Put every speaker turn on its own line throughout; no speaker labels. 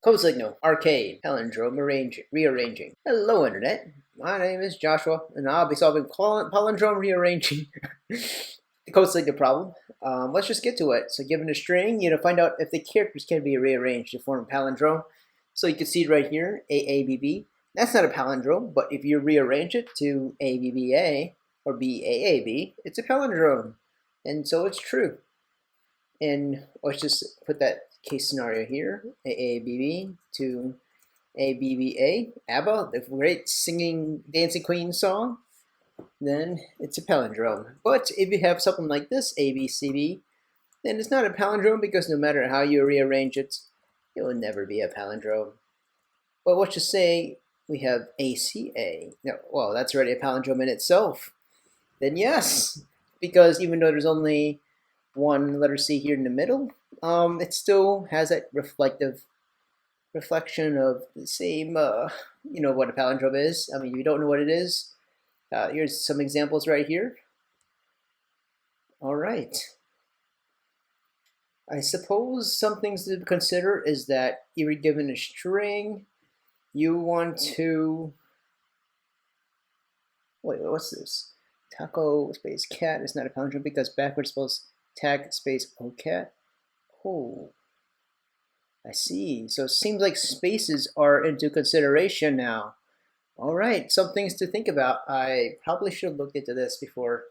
Codesignal, Arcade, Palindrome Rearranging. Hello, Internet. My name is Joshua, and I'll be solving Palindrome Rearranging, the Codesignal problem. Let's just get to it. So given a string, you find out if the characters can be rearranged to form a palindrome. So you can see it right here, AABB. That's not a palindrome, but if you rearrange it to ABBA or BAAB, it's a palindrome. And so it's true. And let's just put that case scenario here, AABB to ABBA, ABBA, the great singing dancing queen song, then it's a palindrome. But if you have something like this, ABCB, then it's not a palindrome because no matter how you rearrange it, it will never be a palindrome. But let's just say we have ACA. No, well, that's already a palindrome in itself. Then yes, because even though there's only one letter C here in the middle, it still has that reflection of the same, what a palindrome is. I mean, if you don't know what it is, here's some examples right here. All right. I suppose some things to consider is that if you're given a string, you want to, wait, what's this? Taco space cat is not a palindrome because backwards spells tag space cat. Oh, I see. So it seems like spaces are into consideration now. All right, some things to think about. I probably should have looked into this before.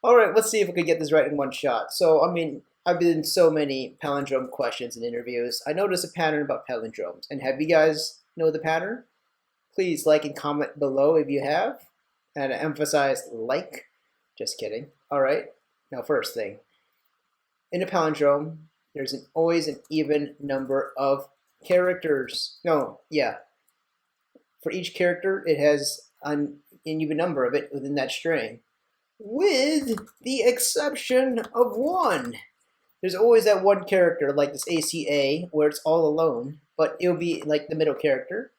All right, let's see if we can get this right in one shot. So, I mean, I've been in so many palindrome questions and interviews. I noticed a pattern about palindromes. And have you guys know the pattern? Please like and comment below if you have. And I emphasize like. Just kidding. All right. Now, first thing, in a palindrome, there's always an even number of characters. No, yeah. For each character, it has an even number of it within that string, with the exception of one. There's always that one character, like this ACA, where it's all alone, but it'll be like the middle character.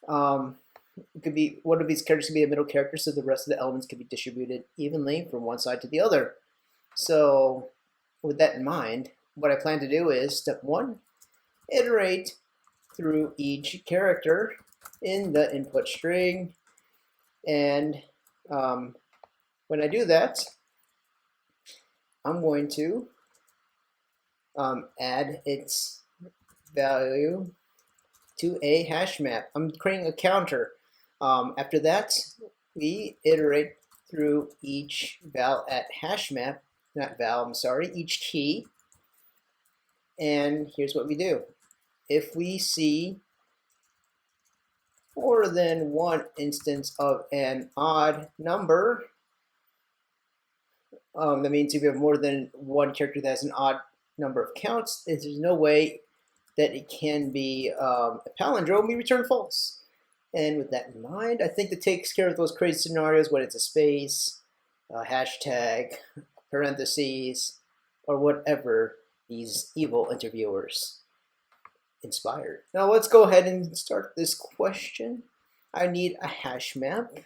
It could be one of these characters could be a middle character, so the rest of the elements can be distributed evenly from one side to the other. So with that in mind, what I plan to do is step one, iterate through each character in the input string. And when I do that, I'm going to add its value to a hash map. I'm creating a counter. After that, we iterate through each val at hash map, each key. And here's what we do. If we see more than one instance of an odd number, that means if you have more than one character that has an odd number of counts, there's no way that it can be a palindrome, we return false. And with that in mind, I think that takes care of those crazy scenarios when it's a space, a hashtag, parentheses, or whatever these evil interviewers inspired. Now let's go ahead and start this question. I need a hash map,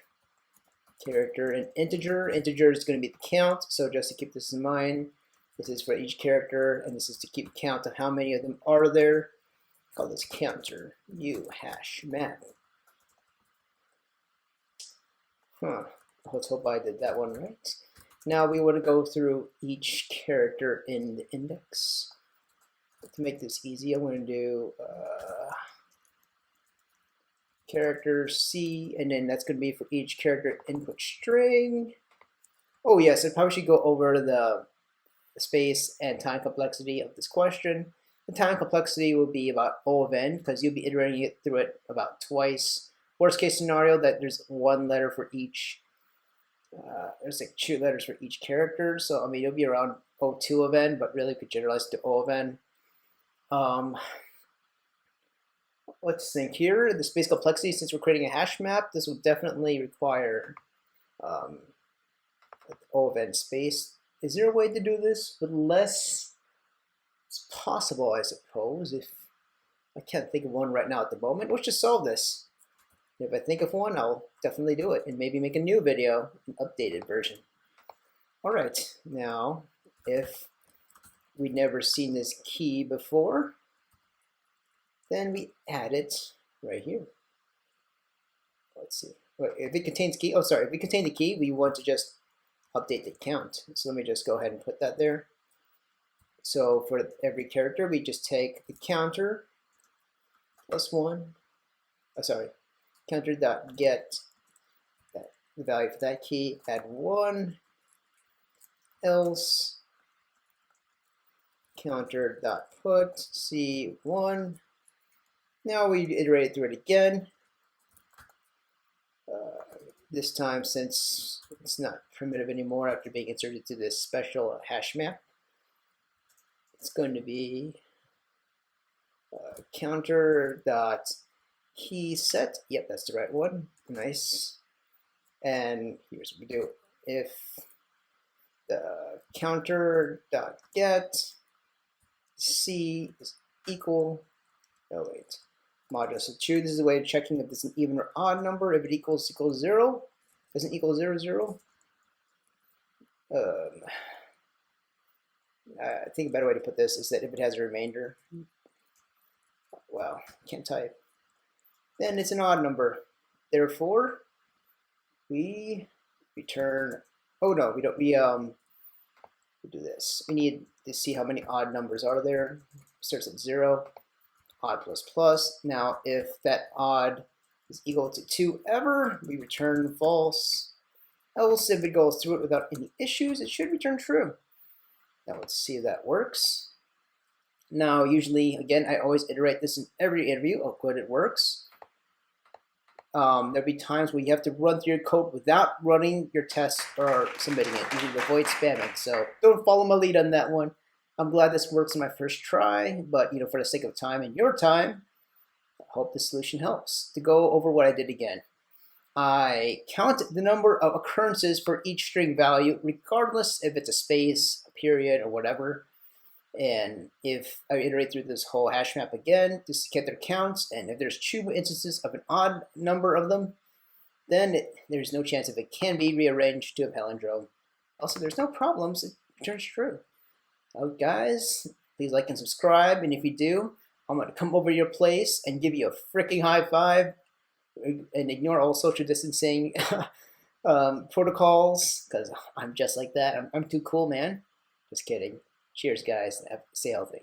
character and integer. Integer is going to be the count, so just to keep this in mind, this is for each character, and this is to keep count of how many of them are there. Call this counter, new hash map. Let's hope I did that one right. Now we want to go through each character in the index. To make this easy, I'm going to do character C, and then that's going to be for each character input string. Oh yes, I probably should go over the space and time complexity of this question. The time complexity will be about O of n because you'll be iterating it through it about twice. Worst case scenario that there's one letter for each. There's like 2 letters for each character, so I mean it'll be around O2 of n, but really could generalize to O of n. Let's think here. The space complexity, since we're creating a hash map, this will definitely require O of n space. Is there a way to do this with less? It's possible, I suppose. If I can't think of one right now at the moment, let's just solve this. If I think of one, I'll definitely do it and maybe make a new video, an updated version. All right, now if we'd never seen this key before, Then we add it right here. Let's see. If it contains key, oh sorry, if we contain the key, we want to just update the count. So let me just go ahead and put that there. So for every character, we just take the counter plus 1. Oh, sorry, counter dot get the value for that key, add 1, else counter dot put C1. Now we iterate through it again. This time, since it's not primitive anymore after being inserted to this special hash map, it's going to be counter dot key set. Yep, that's the right one. Nice. And here's what we do. If the counter dot get C is equal, oh wait, modulus of 2. This is a way of checking if it's an even or odd number. If it equals 0, doesn't equal 0, 0. I think a better way to put this is that if it has a remainder, wow, can't type, then it's an odd number. Therefore, we return, oh no, we don't, we do this. We need to see how many odd numbers are there. Starts at 0. Odd plus plus. Now, if that odd is equal to 2 ever, we return false. Else, if it goes through it without any issues, it should return true. Now, let's see if that works. Now, usually, again, I always iterate this in every interview of good it works. There'll be times where you have to run through your code without running your test or submitting it. You can avoid spamming. So don't follow my lead on that one. I'm glad this works on my first try, but for the sake of time and your time, I hope the solution helps. To go over what I did again, I count the number of occurrences for each string value, regardless if it's a space, a period, or whatever. And if I iterate through this whole hash map again to get their counts, and if there's 2 instances of an odd number of them, then there's no chance if it can be rearranged to a palindrome. Also, there's no problems, it returns true. So guys, please like and subscribe, and if you do, I'm going to come over to your place and give you a freaking high five and ignore all social distancing protocols, because I'm just like that. I'm too cool, man. Just kidding. Cheers, guys. Stay healthy.